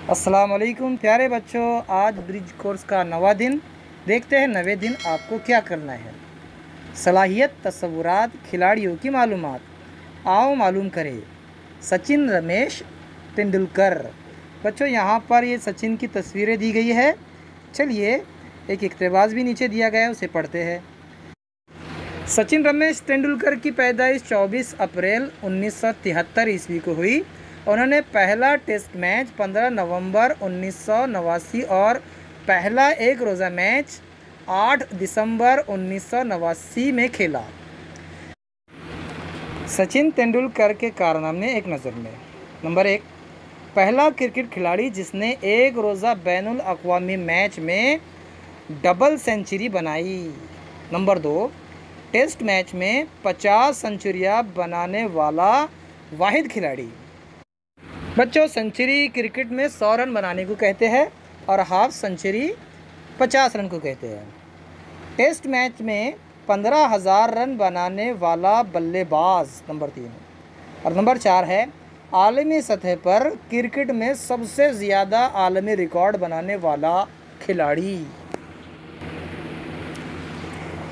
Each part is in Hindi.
अस्सलाम वालेकुम प्यारे बच्चों, आज ब्रिज कोर्स का नवा दिन। देखते हैं नवे दिन आपको क्या करना है। सलाहियत, तस्वुरात, खिलाड़ियों की मालूमात। आओ मालूम करें। सचिन, रमेश, तेंदुलकर। बच्चों यहाँ पर ये सचिन की तस्वीरें दी गई है। चलिए एक इक़्तिबास भी नीचे दिया गया है, उसे पढ़ते हैं। सचिन रमेश तेंदुलकर की पैदाइश 24 अप्रैल 1973 ईस्वी को हुई। उन्होंने पहला टेस्ट मैच 15 नवंबर 1989 और पहला एक रोज़ा मैच 8 दिसंबर 1989 में खेला। सचिन तेंदुलकर के कारनामे एक नज़र में। नंबर 1, पहला क्रिकेट खिलाड़ी जिसने एक रोज़ा बैनुल अक़वामी मैच में डबल सेंचुरी बनाई। नंबर 2, टेस्ट मैच में 50 सेंचुरियां बनाने वाला वाहिद खिलाड़ी। बच्चों, सेंचुरी क्रिकेट में 100 रन बनाने को कहते हैं और हाफ सेंचुरी 50 रन को कहते हैं। टेस्ट मैच में 15,000 रन बनाने वाला बल्लेबाज नंबर 3। और नंबर 4 है आलमी सतह पर क्रिकेट में सबसे ज़्यादा आलमी रिकॉर्ड बनाने वाला खिलाड़ी।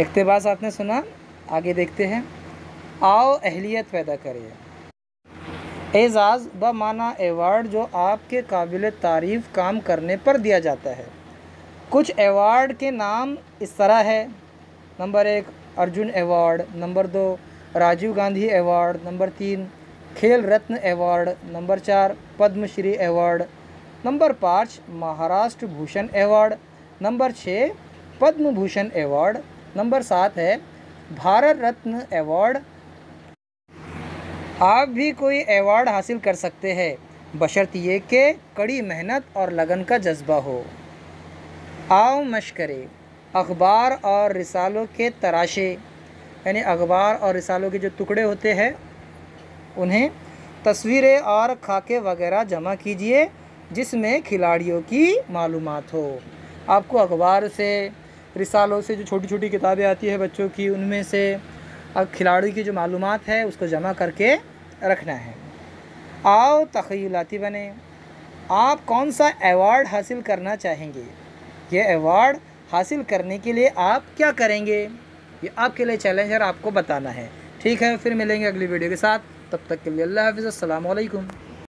इक़्तिबास आपने सुना, आगे देखते हैं। आओ अहलियत पैदा करें। एजाज़ बमाना एवार्ड जो आपके काबिल तारीफ़ काम करने पर दिया जाता है। कुछ एवार्ड के नाम इस तरह है। Number 1, Arjuna award. Number 2, Rajiv Gandhi award. Number 3, Khel Ratna award. Number 4, Padmashri award. Number 5, Maharashtra Bhushan award. Number 6, Padma Bhushan award. Number 7 है भारत रत्न एवार्ड। आप भी कोई एवार्ड हासिल कर सकते हैं, बशर्ते कि कड़ी मेहनत और लगन का जज्बा हो। आओ मश्क करें। अखबार और रिसालों के तराशे, यानी अखबार और रिसालों के जो टुकड़े होते हैं उन्हें तस्वीरें और खाके वगैरह जमा कीजिए जिसमें खिलाड़ियों की मालूमात हो। आपको अखबार से, रिसालों से जो छोटी छोटी किताबें आती है बच्चों की, उनमें से अब खिलाड़ी की जो मालूमात है उसको जमा करके रखना है। आओ तख़य्युलाती बने। आप कौन सा अवार्ड हासिल करना चाहेंगे? ये अवार्ड हासिल करने के लिए आप क्या करेंगे, ये आपके लिए चैलेंज है, आपको बताना है। ठीक है, फिर मिलेंगे अगली वीडियो के साथ। तब तक के लिए अल्लाह हाफ़िज़। अस्सलामु अलैकुम।